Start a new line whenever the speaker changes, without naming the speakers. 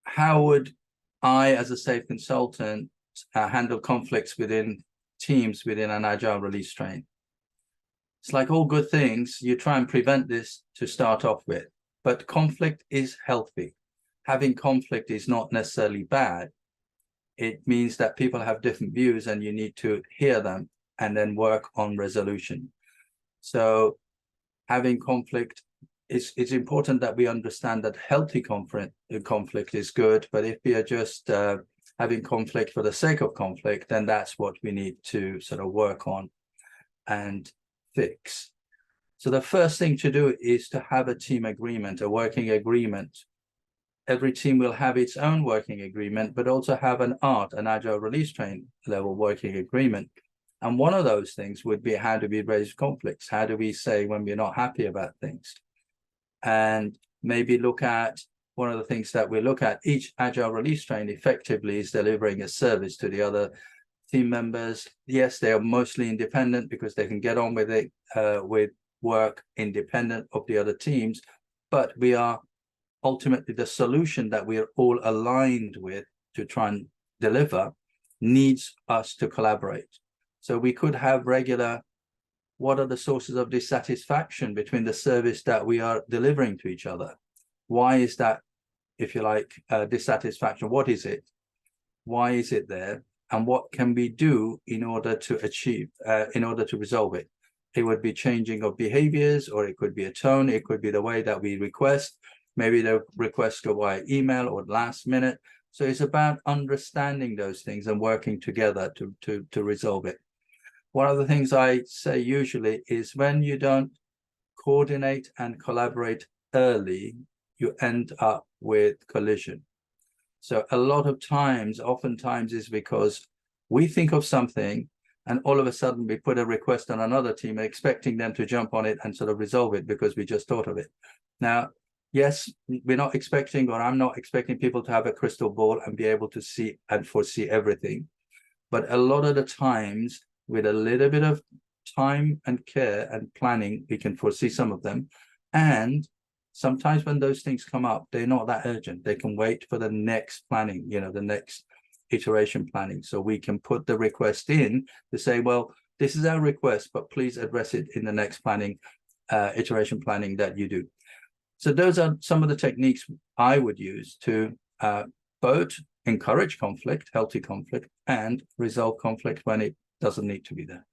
how would I, as a safe consultant, handle conflicts within teams within an agile release train? It's like all good things, you try and prevent this to start off with, but conflict is healthy. Having conflict is not necessarily bad. It means that people have different views and you need to hear them and then work on resolution. So having conflict, it's important that we understand that healthy conflict is good, but if we are just having conflict for the sake of conflict, then that's what we need to sort of work on and fix. So the first thing to do is to have a team agreement, a working agreement. Every team will have its own working agreement, but also have an Agile Release Train level working agreement. And one of those things would be, how do we raise conflicts? How do we say when we're not happy about things? And maybe look at one of the things that we look at. Each Agile Release Train effectively is delivering a service to the other team members. Yes, they are mostly independent because they can get on with it, with work independent of the other teams, but we are ultimately the solution that we are all aligned with to try and deliver needs us to collaborate. So we could have regular, what are the sources of dissatisfaction between the service that we are delivering to each other? Why is that, if you like, dissatisfaction? What is it? Why is it there? And what can we do in order to achieve, in order to resolve it? It would be changing of behaviors, or it could be a tone. It could be the way that we request. Maybe the requests go via email or last minute. So it's about understanding those things and working together to resolve it. One of the things I say usually is, when you don't coordinate and collaborate early, you end up with collision. So a lot of times, oftentimes, is because we think of something and all of a sudden we put a request on another team expecting them to jump on it and sort of resolve it because we just thought of it. Now, yes, we're not expecting, or I'm not expecting people to have a crystal ball and be able to see and foresee everything. But a lot of the times, with a little bit of time and care and planning, we can foresee some of them. And sometimes when those things come up, they're not that urgent. They can wait for the next planning, you know, the next iteration planning. So we can put the request in to say, well, this is our request, but please address it in the next planning, iteration planning that you do. So those are some of the techniques I would use to both encourage conflict, healthy conflict, and resolve conflict when it doesn't need to be there.